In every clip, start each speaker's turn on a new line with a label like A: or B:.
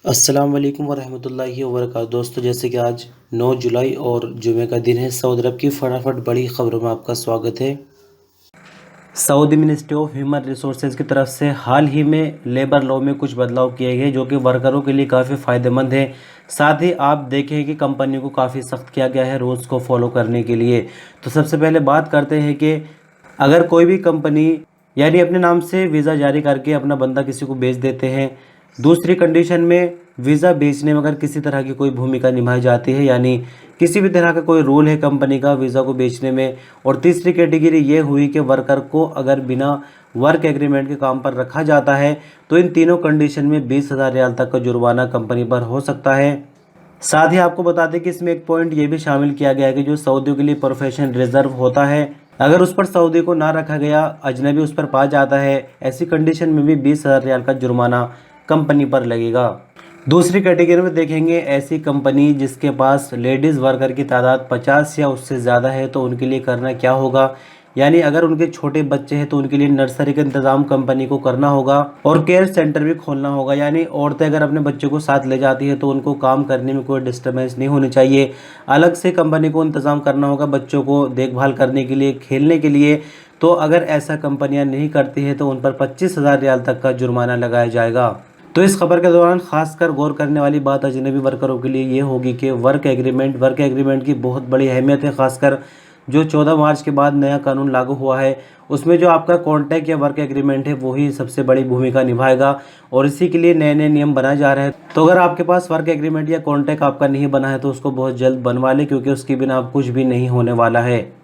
A: अस्सलाम वालेकुम वरहमतुल्लाहि वबरकातुहू। दोस्तों, जैसे कि आज 9 जुलाई और जुमे का दिन है, सऊदी अरब की फटाफट बड़ी खबरों में आपका स्वागत है। Saudi ministry of human resources की तरफ से हाल ही में लेबर लॉ में कुछ बदलाव किए गए जो कि वर्करों के लिए काफ़ी फ़ायदेमंद है। साथ ही आप देखें कि कंपनी को काफ़ी सख्त किया गया है रूल्स को फॉलो करने के लिए। तो सबसे पहले बात करते हैं कि अगर कोई भी कंपनी यानी अपने नाम से वीज़ा जारी करके अपना बंदा किसी को बेच देते हैं, दूसरी कंडीशन में वीज़ा बेचने में अगर किसी तरह की कोई भूमिका निभाई जाती है, यानी किसी भी तरह का कोई रूल है कंपनी का वीज़ा को बेचने में, और तीसरी कैटेगरी ये हुई कि वर्कर को अगर बिना वर्क एग्रीमेंट के काम पर रखा जाता है, तो इन तीनों कंडीशन में 20,000 रियाल तक का जुर्माना कंपनी पर हो सकता है। साथ ही आपको बता दें कि इसमें एक पॉइंट ये भी शामिल किया गया है कि जो सऊदियों के लिए प्रोफेशन रिजर्व होता है, अगर उस पर सऊदी को ना रखा गया, अजनबी उस पर पा जाता है, ऐसी कंडीशन में भी 20,000 रियाल का जुर्माना कंपनी पर लगेगा। दूसरी कैटेगरी में देखेंगे ऐसी कंपनी जिसके पास लेडीज़ वर्कर की तादाद 50 या उससे ज़्यादा है, तो उनके लिए करना क्या होगा, यानी अगर उनके छोटे बच्चे हैं तो उनके लिए नर्सरी का इंतज़ाम कंपनी को करना होगा और केयर सेंटर भी खोलना होगा। यानी औरतें अगर अपने बच्चों को साथ ले जाती है तो उनको काम करने में कोई डिस्टर्बेंस नहीं होनी चाहिए। अलग से कंपनी को इंतज़ाम करना होगा बच्चों को देखभाल करने के लिए, खेलने के लिए। तो अगर ऐसा कंपनियां नहीं करती है तो उन पर 25,000 रियाल तक का जुर्माना लगाया जाएगा। तो इस खबर के दौरान खासकर गौर करने वाली बात अजनबी वर्करों के लिए ये होगी कि वर्क एग्रीमेंट की बहुत बड़ी अहमियत है। खासकर जो 14 मार्च के बाद नया कानून लागू हुआ है, उसमें जो आपका कॉन्ट्रैक्ट या वर्क एग्रीमेंट है वही सबसे बड़ी भूमिका निभाएगा और इसी के लिए नए नए नियम बनाए जा रहे हैं। तो अगर आपके पास वर्क एग्रीमेंट या कॉन्ट्रैक्ट आपका नहीं बना है तो उसको बहुत जल्द बनवा लें, क्योंकि उसके बिना अब कुछ भी नहीं होने वाला है।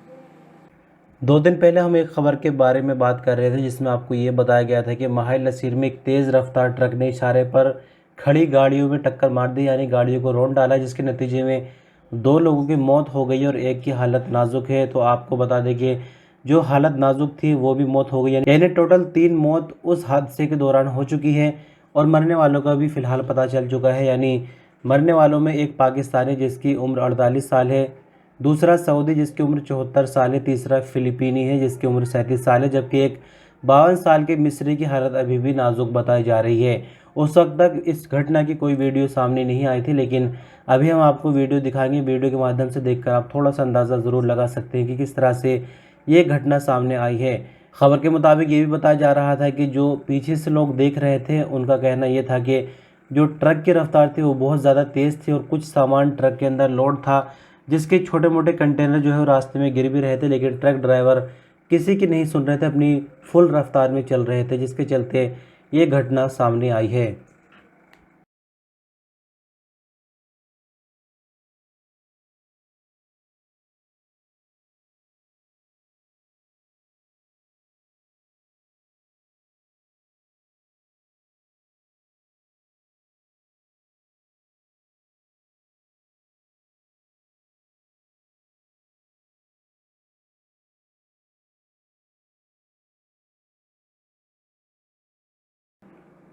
A: 2 दिन पहले हम एक खबर के बारे में बात कर रहे थे जिसमें आपको ये बताया गया था कि माहिल नसीर में एक तेज़ रफ्तार ट्रक ने इशारे पर खड़ी गाड़ियों में टक्कर मार दी, यानी गाड़ियों को रौंद डाला, जिसके नतीजे में 2 लोगों की मौत हो गई और एक की हालत नाजुक है। तो आपको बता दें कि जो हालत नाजुक थी वो भी मौत हो गई, यानी टोटल 3 मौत उस हादसे के दौरान हो चुकी है और मरने वालों का भी फिलहाल पता चल चुका है। यानी मरने वालों में एक पाकिस्तानी जिसकी उम्र 48 साल है, दूसरा सऊदी जिसकी उम्र 74 साल है, तीसरा फिलिपीनी है जिसकी उम्र 37 साल है, जबकि एक 52 साल के मिस्री की हालत अभी भी नाजुक बताई जा रही है। उस वक्त तक इस घटना की कोई वीडियो सामने नहीं आई थी, लेकिन अभी हम आपको वीडियो दिखाएंगे। वीडियो के माध्यम से देखकर आप थोड़ा सा अंदाज़ा ज़रूर लगा सकते हैं कि किस तरह से ये घटना सामने आई है। खबर के मुताबिक ये भी बताया जा रहा था कि जो पीछे से लोग देख रहे थे उनका कहना ये था कि जो ट्रक की रफ्तार थी वो बहुत ज़्यादा तेज़ थी और कुछ सामान ट्रक के अंदर लोड था, जिसके छोटे मोटे कंटेनर जो है वो रास्ते में गिर भी रहे थे, लेकिन ट्रक ड्राइवर किसी की नहीं सुन रहे थे, अपनी फुल रफ्तार में चल रहे थे, जिसके चलते ये घटना सामने आई है।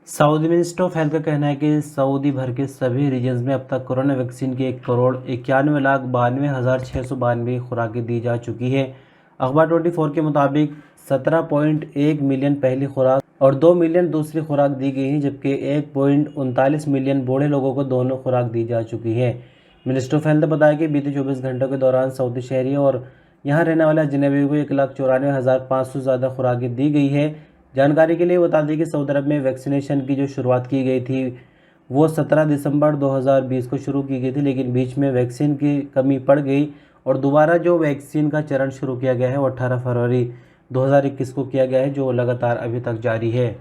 A: सऊदी मिनिस्ट्री ऑफ हेल्थ का कहना है कि सऊदी भर के सभी रीजन्स में अब तक कोरोना वैक्सीन की 1,91,92,692 खुराकें दी जा चुकी है। अखबार 24 के मुताबिक 17.1 मिलियन पहली खुराक और 2 मिलियन दूसरी खुराक दी गई है, जबकि 1.39 मिलियन बूढ़े लोगों को दोनों खुराक दी जा चुकी है। मिनिस्ट्री ऑफ हेल्थ ने बताया कि बीते 24 घंटों के दौरान सऊदी शहरियों और यहाँ रहने वाले अजनबियों को 1,94,500 से ज़्यादा खुराकें दी गई है। जानकारी के लिए बता दें कि सऊदी अरब में वैक्सीनेशन की जो शुरुआत की गई थी वो 17 दिसंबर 2020 को शुरू की गई थी, लेकिन बीच में वैक्सीन की कमी पड़ गई और दोबारा जो वैक्सीन का चरण शुरू किया गया है वो 18 फरवरी 2021 को किया गया है, जो लगातार अभी तक जारी है।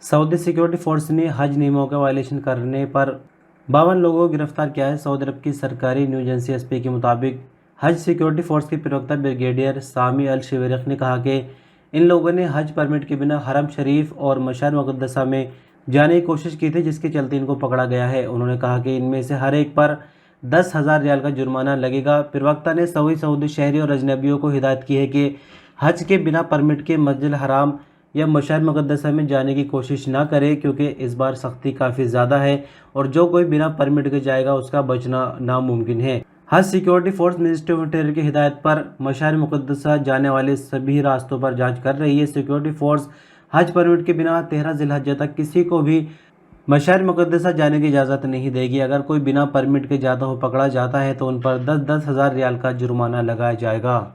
A: सऊदी सिक्योरिटी फोर्स ने हज नियमों का वायलेशन करने पर 52 लोगों को गिरफ्तार किया है। सऊदी अरब की सरकारी न्यूज एजेंसी एसपी के मुताबिक हज सिक्योरिटी फोर्स के प्रवक्ता ब्रिगेडियर सामी अल शिवरिख ने कहा कि इन लोगों ने हज परमिट के बिना हरम शरीफ और मशर मुक़द्दसा में जाने की कोशिश की थी, जिसके चलते इनको पकड़ा गया है। उन्होंने कहा कि इनमें से हर एक पर 10,000 रियाल का जुर्माना लगेगा। प्रवक्ता ने सभी सऊदी शहरी और अजनबियों को हिदायत की है कि हज के बिना परमिट के मस्जिद हराम या मशर मुक़द्दसा में जाने की कोशिश ना करें, क्योंकि इस बार सख्ती काफ़ी ज़्यादा है और जो कोई बिना परमिट के जाएगा उसका बचना नामुमकिन है। हज security force ministry of interior की हिदायत पर मशार मुक़द्दसा जाने वाले सभी रास्तों पर जांच कर रही है। सिक्योरिटी फोर्स हज परमिट के बिना 13 जिलहज्जा तक किसी को भी मशार मुक़द्दसा जाने की इजाज़त नहीं देगी। अगर कोई बिना परमिट के जाता हुआ पकड़ा जाता है तो उन पर 10-10 हज़ार रियाल का जुर्माना लगाया जाएगा।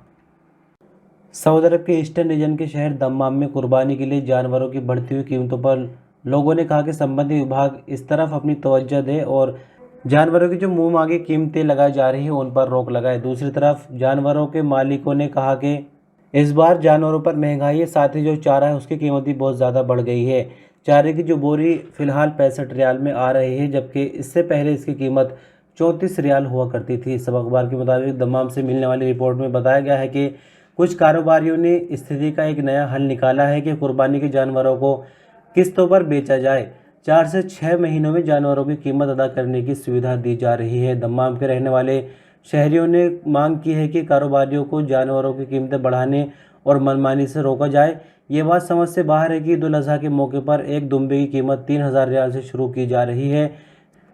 A: सऊदी अरब के ईस्टर्न रीजन के शहर दम्माम में कुर्बानी के लिए जानवरों की बढ़ती हुई कीमतों पर लोगों ने कहा कि संबंधित विभाग इस तरफ अपनी तवज्जो दे और जानवरों की जो मुंह मांगी कीमतें लगाई जा रही हैं उन पर रोक लगाए। दूसरी तरफ जानवरों के मालिकों ने कहा कि इस बार जानवरों पर महंगाई है, साथ ही जो चारा है उसकी कीमत भी बहुत ज़्यादा बढ़ गई है। चारे की जो बोरी फ़िलहाल 65 रियाल में आ रही है, जबकि इससे पहले इसकी कीमत 34 रियाल हुआ करती थी। सब अखबार के मुताबिक दम्माम से मिलने वाली रिपोर्ट में बताया गया है कि कुछ कारोबारियों ने स्थिति का एक नया हल निकाला है कि कुर्बानी के जानवरों को किस्तों पर बेचा जाए। 4 से 6 महीनों में जानवरों की कीमत अदा करने की सुविधा दी जा रही है। दम्माम के रहने वाले शहरियों ने मांग की है कि कारोबारियों को जानवरों की कीमतें बढ़ाने और मनमानी से रोका जाए। ये बात समझ से बाहर है कि ईद उल अज़हा के मौके पर एक दुम्बे की कीमत 3000 रियाल से शुरू की जा रही है।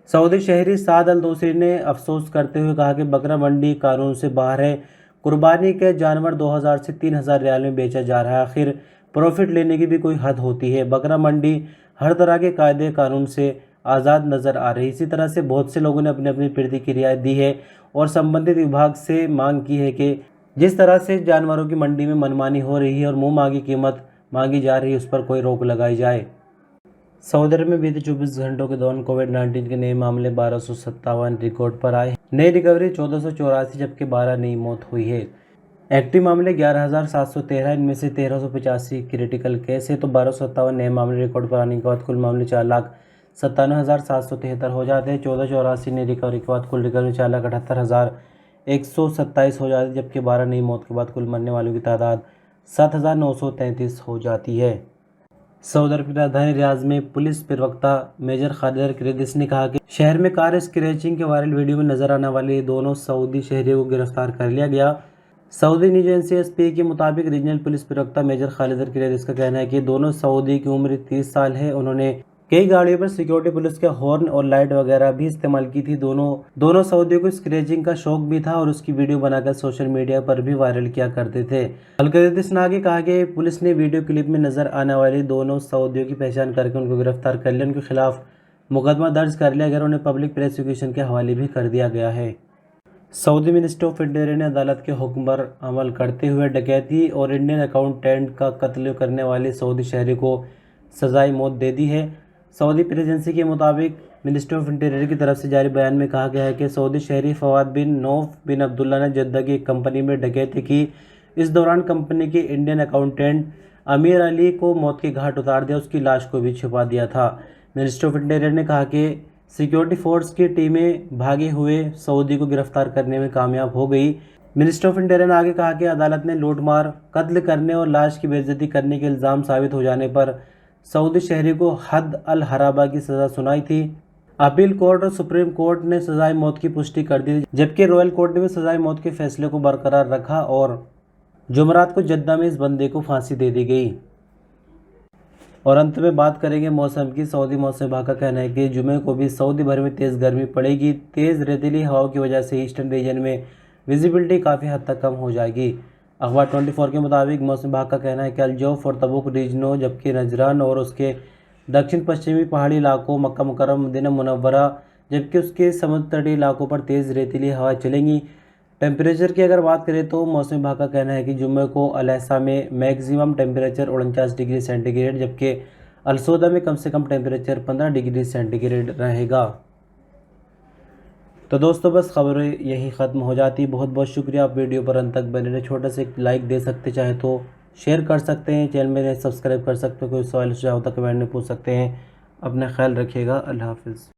A: सऊदी शहरी साद अल दोसरी ने अफसोस करते हुए कहा कि बकरा मंडी कानून से बाहर है। कुर्बानी के जानवर 2000 से 3000 रियाल में बेचा जा रहा है। आखिर प्रॉफिट लेने की भी कोई हद होती है। बकरा मंडी हर तरह के कायदे कानून से आज़ाद नज़र आ रही। इसी तरह से बहुत से लोगों ने अपनी अपनी प्रतिक्रियाएं दी है और संबंधित विभाग से मांग की है कि जिस तरह से जानवरों की मंडी में मनमानी हो रही है और मुंह मांगी कीमत मांगी जा रही है उस पर कोई रोक लगाई जाए। सऊदी अरब में बीते 24 घंटों के दौरान कोविड-19 के नए मामले 1257 रिकॉर्ड पर आए। नई रिकवरी 1484 जबकि 12 नई मौत हुई है। एक्टिव मामले 11,713, इनमें से 1385 क्रिटिकल केस है तो 1257 नए मामले रिकॉर्ड पर आने के बाद कुल मामले 4,97,773 हो जाते हैं। 1484 नई रिकवरी के बाद कुल रिकवरी 4,78,127 हो जाती है, जबकि 12 नई मौत के बाद कुल मरने वालों की तादाद 7,933 हो जाती है। सऊदी अरब की राजधानी रियाद में पुलिस प्रवक्ता मेजर खालिद क्रेदिस ने कहा कि शहर में कार स्क्रैचिंग के वायरल वीडियो में नजर आने वाले दोनों सऊदी शहरियों को गिरफ्तार कर लिया गया। सऊदी न्यूज एजेंसी एसपी के मुताबिक रीजनल पुलिस प्रवक्ता मेजर खालिद क्रेदिस का कहना है कि दोनों सऊदी की उम्र 30 साल है। उन्होंने कई गाड़ियों पर सिक्योरिटी पुलिस के हॉर्न और लाइट वगैरह भी इस्तेमाल की थी। दोनों सऊदियों को स्क्रैचिंग का शौक भी था और उसकी वीडियो बनाकर सोशल मीडिया पर भी वायरल किया करते थे। अल-क्रेदिस ने आगे कहा कि पुलिस ने वीडियो क्लिप में नजर आने वाले दोनों सऊदियों की पहचान करके उनको गिरफ्तार कर लिया। उनके खिलाफ मुकदमा दर्ज कर लिया गया, उन्हें पब्लिक प्रोसिक्यूशन के हवाले भी कर दिया गया है। सऊदी मिनिस्ट्री ऑफ इंटीरियर ने अदालत के हुक्म पर अमल करते हुए डकैती और इंडियन अकाउंटेंट का कत्ल करने वाले सऊदी शहरी को सजाए मौत दे दी है। सऊदी प्रेसिडेंसी के मुताबिक मिनिस्ट्री ऑफ इंटीरियर की तरफ से जारी बयान में कहा गया है कि सऊदी शहरी फवाद बिन नौफ बिन अब्दुल्ला ने जद्दा की एक कंपनी में डकैती की। इस दौरान कंपनी के इंडियन अकाउंटेंट अमीर अली को मौत के घाट उतार दिया, उसकी लाश को भी छिपा दिया था। मिनिस्ट्री ऑफ इंटीरियर ने कहा कि सिक्योरिटी फोर्स की टीमें भागे हुए सऊदी को गिरफ्तार करने में कामयाब हो गई। मिनिस्ट्री ऑफ इंटीरियर ने आगे कहा कि अदालत ने लूटमार, कत्ल करने और लाश की बेइज्जती करने के इल्ज़ाम साबित हो जाने पर सऊदी शहरी को हद अल हराबा की सज़ा सुनाई थी। अपील कोर्ट और सुप्रीम कोर्ट ने सजाए मौत की पुष्टि कर दी, जबकि रॉयल कोर्ट ने भी सजाए मौत के फैसले को बरकरार रखा और जुमरात को जद्दा में इस बंदे को फांसी दे दी गई। और अंत में बात करेंगे मौसम की। सऊदी मौसम विभाग का कहना है कि जुमे को भी सऊदी भर में तेज़ गर्मी पड़ेगी। तेज़ रेतीली हवाओं की वजह से ईस्टर्न रीजन में विजिबिलिटी काफ़ी हद तक कम हो जाएगी। अखबार 24 के मुताबिक मौसम विभाग का कहना है कि अल-जौफ और तबूक रीजनों, जबकि नजरान और उसके दक्षिण पश्चिमी पहाड़ी इलाकों, मक्का मुकर्रम, मदीना मुनव्वरा, जबकि उसके समुद्र तटीय इलाकों पर तेज़ रेतीली हवाएं चलेंगी। टेम्परेचर की अगर बात करें तो मौसम विभाग का कहना है कि जुम्मे को अल-अहसा में मैक्सिमम टेम्परेचर 49 डिग्री सेंटीग्रेड, जबकि अल-सौदा में कम से कम टेम्परेचर 15 डिग्री सेंटीग्रेड रहेगा। तो दोस्तों बस खबरें यहीं ख़त्म हो जाती। बहुत बहुत शुक्रिया, आप वीडियो पर अंत तक बने रहे। छोटा सा एक लाइक दे सकते, चाहे तो शेयर कर सकते हैं, चैनल में सब्सक्राइब कर सकते हो। कोई सवाल सुझाव होता कमेंट में पूछ सकते हैं। अपना ख्याल रखिएगा। अल्लाह हाफिज़।